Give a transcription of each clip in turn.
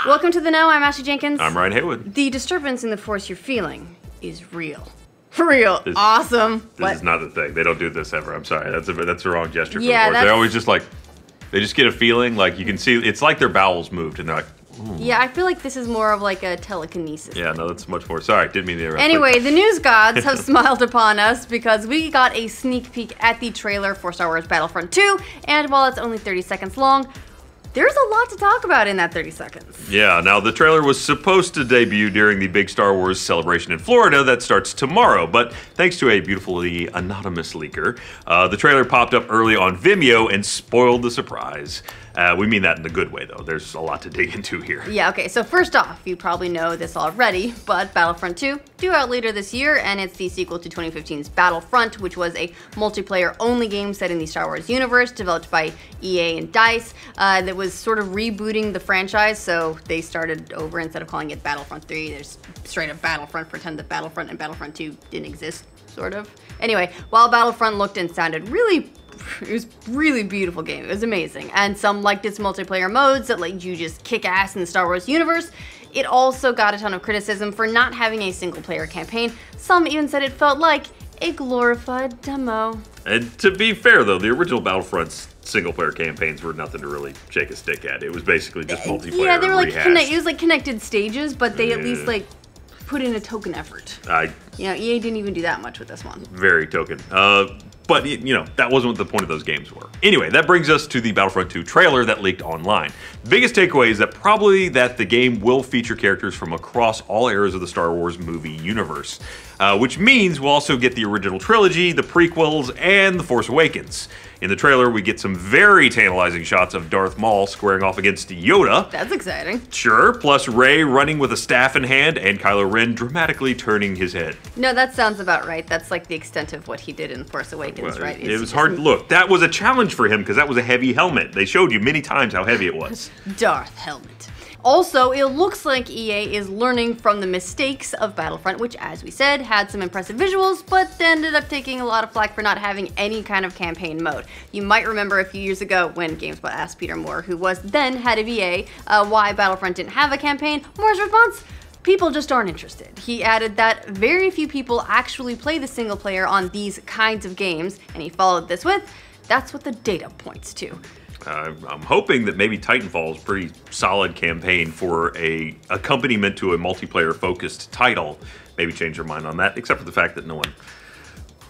Welcome to The Know, I'm Ashley Jenkins. I'm Ryan Haywood. The disturbance in the force you're feeling is real. For real. Awesome. This is not the thing. They don't do this ever. I'm sorry. That's the wrong gesture for Yeah, the force. They always just like, they just get a feeling, like you can see, it's like their bowels moved and they're like, ooh. Yeah, I feel like this is more of like a telekinesis. Yeah, no, that's much more. Sorry, didn't mean to interrupt. Anyway, the news gods have smiled upon us because we got a sneak peek at the trailer for Star Wars Battlefront 2, and while it's only 30 seconds long, there's a lot to talk about in that 30 seconds. Yeah, now the trailer was supposed to debut during the big Star Wars celebration in Florida that starts tomorrow, but thanks to a beautifully anonymous leaker, the trailer popped up early on Vimeo and spoiled the surprise. We mean that in a good way, though. There's a lot to dig into here. Yeah, okay, so first off, you probably know this already, but Battlefront 2 due out later this year, and it's the sequel to 2015's Battlefront, which was a multiplayer-only game set in the Star Wars universe, developed by EA and DICE, that was sort of rebooting the franchise, so they started over. Instead of calling it Battlefront 3, there's straight up Battlefront, pretend that Battlefront and Battlefront 2 didn't exist, sort of. Anyway, while Battlefront looked and sounded it was really beautiful game. It was amazing. And some liked its multiplayer modes that let you just kick ass in the Star Wars universe. It also got a ton of criticism for not having a single player campaign. Some even said it felt like a glorified demo. And to be fair, though, the original Battlefront's single-player campaigns were nothing to really shake a stick at. It was basically just multiplayer. Yeah, they were like rehashed. it was like connected stages, but they at least like put in a token effort. You know, EA didn't even do that much with this one. Very token. But, you know, that wasn't what the point of those games were. Anyway, that brings us to the Battlefront 2 trailer that leaked online. The biggest takeaway is that probably that the game will feature characters from across all eras of the Star Wars movie universe, which means we'll also get the original trilogy, the prequels, and The Force Awakens. In the trailer, we get some very tantalizing shots of Darth Maul squaring off against Yoda. That's exciting. Sure, plus Rey running with a staff in hand, and Kylo Ren dramatically turning his head. No, that sounds about right. That's like the extent of what he did in Force Awakens, right? It was hard to look. That was a challenge for him because that was a heavy helmet. They showed you many times how heavy it was. Darth helmet. Also, it looks like EA is learning from the mistakes of Battlefront, which, as we said, had some impressive visuals, but ended up taking a lot of flack for not having any kind of campaign mode. You might remember a few years ago when GameSpot asked Peter Moore, who was then head of EA, why Battlefront didn't have a campaign. Moore's response? People just aren't interested. He added that very few people actually play the single player on these kinds of games, and he followed this with, that's what the data points to. I'm hoping that maybe Titanfall is a pretty solid campaign for a accompaniment to a multiplayer-focused title. Maybe change their mind on that, except for the fact that no one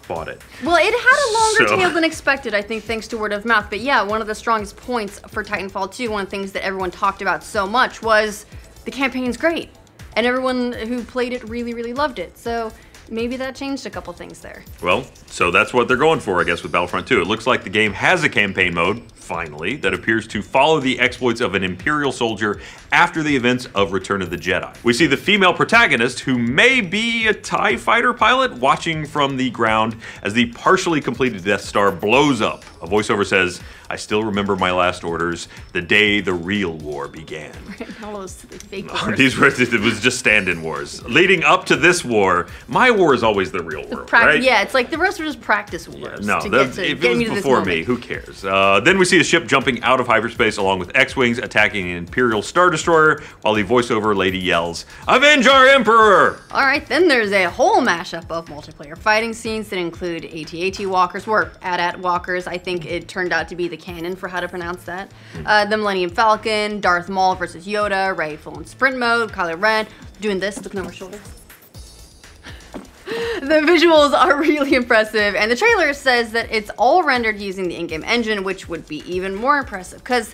bought it. Well, it had a longer tail than expected, I think, thanks to word of mouth. But yeah, one of the strongest points for Titanfall 2, one of the things that everyone talked about so much was the campaign's great. And everyone who played it really, really loved it. So maybe that changed a couple things there. Well, so that's what they're going for, I guess, with Battlefront 2. It looks like the game has a campaign mode, finally, that appears to follow the exploits of an Imperial soldier after the events of Return of the Jedi. We see the female protagonist, who may be a TIE fighter pilot, watching from the ground as the partially completed Death Star blows up. A voiceover says, "I still remember my last orders, the day the real war began." All those fake wars. It was just stand-in wars. Leading up to this war, my war is always the real war, right? Yeah, it's like the rest were just practice wars. Yeah, no, if it was before me, who cares? Then we see a ship jumping out of hyperspace along with X-Wings attacking an Imperial Star Destroyer, while the voiceover lady yells, "Avenge our Emperor!" Alright, then there's a whole mashup of multiplayer fighting scenes that include AT-AT walkers, or AT-AT walkers. I think it turned out to be the canon for how to pronounce that. The Millennium Falcon, Darth Maul versus Yoda, Rey full in sprint mode, Kylo Ren doing this, looking over his shoulder. The visuals are really impressive, and the trailer says that it's all rendered using the in-game engine, which would be even more impressive, because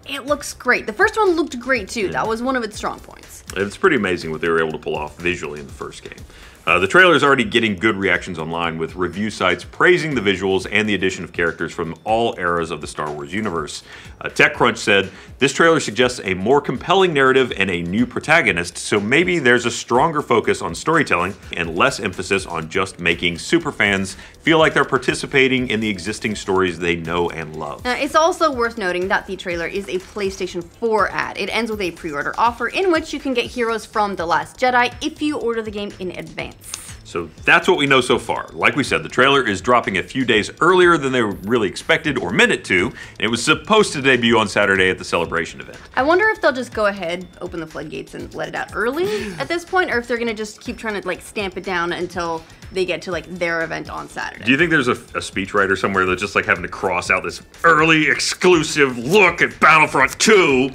it looks great. The first one looked great too. That was one of its strong points. It's pretty amazing what they were able to pull off visually in the first game. The trailer is already getting good reactions online, with review sites praising the visuals and the addition of characters from all eras of the Star Wars universe. TechCrunch said, "This trailer suggests a more compelling narrative and a new protagonist, so maybe there's a stronger focus on storytelling and less emphasis on just making superfans feel like they're participating in the existing stories they know and love." It's also worth noting that the trailer is a PlayStation 4 ad. It ends with a pre-order offer in which you can get heroes from The Last Jedi if you order the game in advance. So that's what we know so far. Like we said, the trailer is dropping a few days earlier than they really expected or meant it to, and it was supposed to debut on Saturday at the Celebration event. I wonder if they'll just go ahead, open the floodgates, and let it out early at this point, or if they're gonna just keep trying to like stamp it down until they get to like their event on Saturday. Do you think there's a speechwriter somewhere that's just like having to cross out this early exclusive look at Battlefront 2?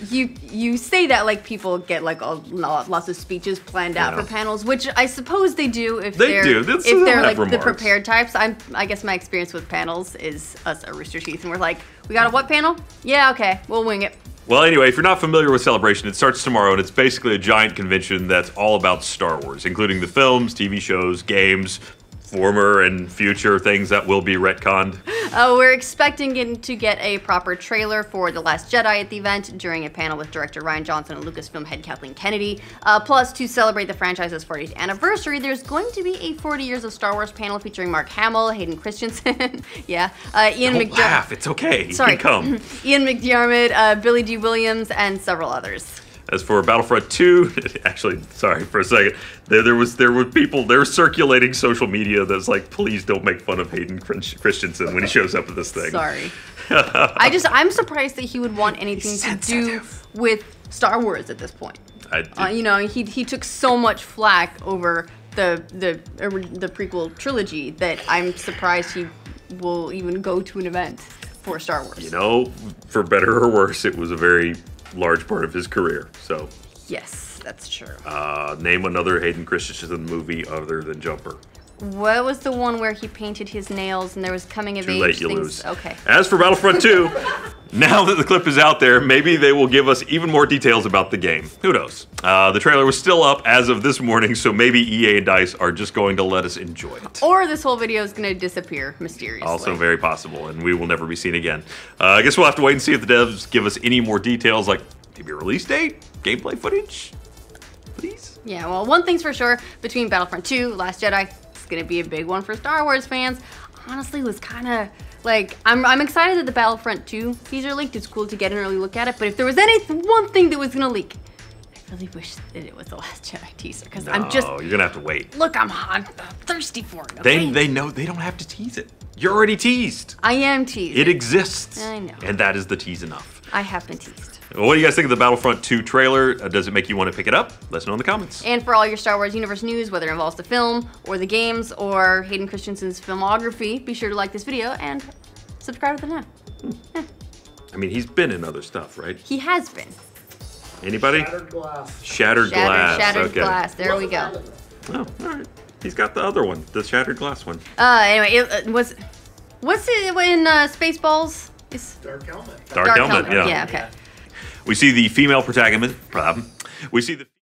You say that like people get like lots of speeches planned out for panels, which I suppose they do if they're like the prepared types. I guess my experience with panels is us at Rooster Teeth, and we're like, we got a what panel? Yeah, okay, we'll wing it. Well, anyway, if you're not familiar with Celebration, it starts tomorrow, and it's basically a giant convention that's all about Star Wars, including the films, TV shows, games, former and future things that will be retconned. We're expecting to get a proper trailer for The Last Jedi at the event during a panel with director Rian Johnson and Lucasfilm head Kathleen Kennedy. Plus, to celebrate the franchise's 40th anniversary, there's going to be a 40 Years of Star Wars panel featuring Mark Hamill, Hayden Christensen, Ian McDiarmid. Laugh, it's okay. Sorry, you can come. Ian McDiarmid, Billy D. Williams, and several others. As for Battlefront 2, actually, sorry for a second, there were people, they're circulating social media that's like, please don't make fun of Hayden Christensen when he shows up at this thing. Sorry. I'm surprised that he would want anything to do with Star Wars at this point. You know, he took so much flack over the prequel trilogy that I'm surprised he will even go to an event for Star Wars. You know, for better or worse, it was a very large part of his career, so. Yes, that's true. Name another Hayden Christensen movie other than Jumper. What was the one where he painted his nails and there was coming of age? Too late, you things? lose. Okay. As for Battlefront 2, now that the clip is out there, maybe they will give us even more details about the game. Who knows? The trailer was still up as of this morning, so maybe EA and DICE are just going to let us enjoy it. Or this whole video is going to disappear mysteriously. Also very possible, and we will never be seen again. I guess we'll have to wait and see if the devs give us any more details, like maybe a release date, gameplay footage, please? Yeah, well, one thing's for sure, between Battlefront 2, Last Jedi, it's going to be a big one for Star Wars fans. Honestly, it was kind of like, I'm excited that the Battlefront 2 teaser leaked. It's cool to get an early look at it, but if there was one thing that was going to leak, I really wish that it was the Last Jedi teaser, because I'm just... No, you're going to have to wait. Look, I'm thirsty for it, okay? They know they don't have to tease it. You're already teased. I am teased. It exists. I know. And that is the tease enough. I have been teased. Well, what do you guys think of the Battlefront 2 trailer? Does it make you want to pick it up? Let us know in the comments. And for all your Star Wars Universe news, whether it involves the film, or the games, or Hayden Christensen's filmography, be sure to like this video and subscribe to the channel. I mean, he's been in other stuff, right? He has been. Anybody? Shattered glass. Shattered glass. Shattered okay. glass. There we go. Oh, all right. He's got the other one, the shattered glass one. Anyway, what's it in Spaceballs? Dark helmet. Dark helmet, yeah. Yeah, okay. We see the female protagonist. We see the